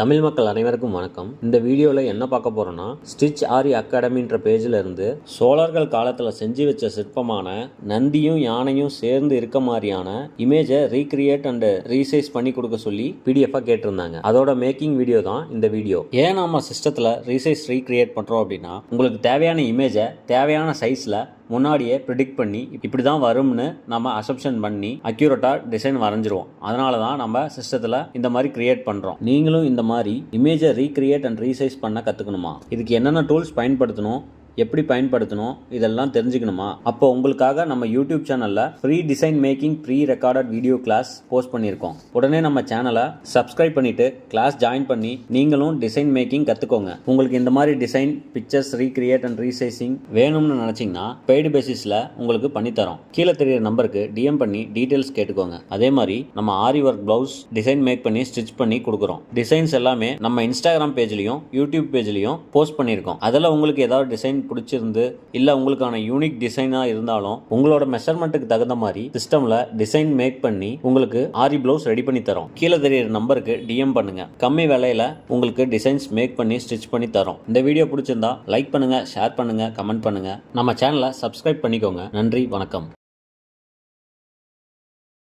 தமிழ் மக்கள் அனைவருக்கும் வணக்கம். இந்த வீடியோவில் என்ன பார்க்க போறோம்னா, ஸ்டிச் ஆரி அகாடமின்ற பேஜில் இருந்து சோழர்கள் காலத்தில் செஞ்சு வச்ச சிற்பமான நந்தியும் யானையும் சேர்ந்து இருக்க மாதிரியான இமேஜை ரீக்ரியேட் அண்ட் ரீசைஸ் பண்ணி கொடுக்க சொல்லி பிடிஎஃபாக கேட்டிருந்தாங்க. அதோட மேக்கிங் வீடியோ தான் இந்த வீடியோ. ஏன் நம்ம சிஸ்டத்தில் ரீசைஸ் ரீக்ரியேட் பண்ணுறோம் அப்படின்னா, உங்களுக்கு தேவையான இமேஜை தேவையான சைஸில் முன்னாடியே ப்ரிடிக்ட் பண்ணி இப்படி தான் வரும்னு நம்ம அசப்ஷன் பண்ணி அக்யூரேட்டாக டிசைன் வரைஞ்சிருவோம். அதனால தான் நம்ம சிஸ்டத்தில் இந்த மாதிரி கிரியேட் பண்ணுறோம். நீங்களும் இந்த மாதிரி இமேஜை ரீக்ரியேட் அண்ட் ரீசைஸ் பண்ண கற்றுக்கணுமா? இதுக்கு என்னென்ன டூல்ஸ் பயன்படுத்தணும், எப்படி பயன்படுத்தணும், இதெல்லாம் தெரிஞ்சுக்கணுமா? அப்போ உங்களுக்காக நம்ம யூடியூப் சேனலில் free design making pre recorded video class post பண்ணியிருக்கோம். உடனே நம்ம சேனலை சப்ஸ்கிரைப் பண்ணிட்டு கிளாஸ் ஜாயின் பண்ணி நீங்களும் டிசைன் மேக்கிங் கற்றுக்கோங்க. உங்களுக்கு இந்த மாதிரி design, pictures recreate and resizing வேணும்னு நினச்சிங்கன்னா பெய்டு பேசிஸில் உங்களுக்கு பண்ணித்தரோம். கீழே தெரியிற நம்பருக்கு டிஎம் பண்ணி டீட்டெயில்ஸ் கேட்டுக்கோங்க. அதே மாதிரி நம்ம ஆரி ஒர்க் ப்ளவுஸ் டிசைன் மேக் பண்ணி ஸ்டிச் பண்ணி கொடுக்குறோம். டிசைன்ஸ் எல்லாமே நம்ம இன்ஸ்டாகிராம் பேஜ்லையும் யூடியூப் பேஜ்லையும் போஸ்ட் பண்ணியிருக்கோம். அதில் உங்களுக்கு ஏதாவது டிசைன் பிடிச்சிருந்து இல்லை உங்களுக்கான யூனிக் டிசைனாக இருந்தாலும் உங்களோட மெஷர்மெண்ட்டுக்கு தகுந்த மாதிரி சிஸ்டமில் டிசைன் மேக் பண்ணி உங்களுக்கு ஆரி ப்ளவுஸ் ரெடி பண்ணி தரோம். கீழே தெரியிற நம்பருக்கு டிஎம் பண்ணுங்க. கம்மி விலையில உங்களுக்கு டிசைன்ஸ் மேக் பண்ணி ஸ்டிச் பண்ணி தரோம். இந்த வீடியோ பிடிச்சிருந்தா லைக் பண்ணுங்க, ஷேர் பண்ணுங்க, கமெண்ட் பண்ணுங்க. நம்ம சேனலை சப்ஸ்கிரைப் பண்ணிக்கோங்க. நன்றி, வணக்கம்.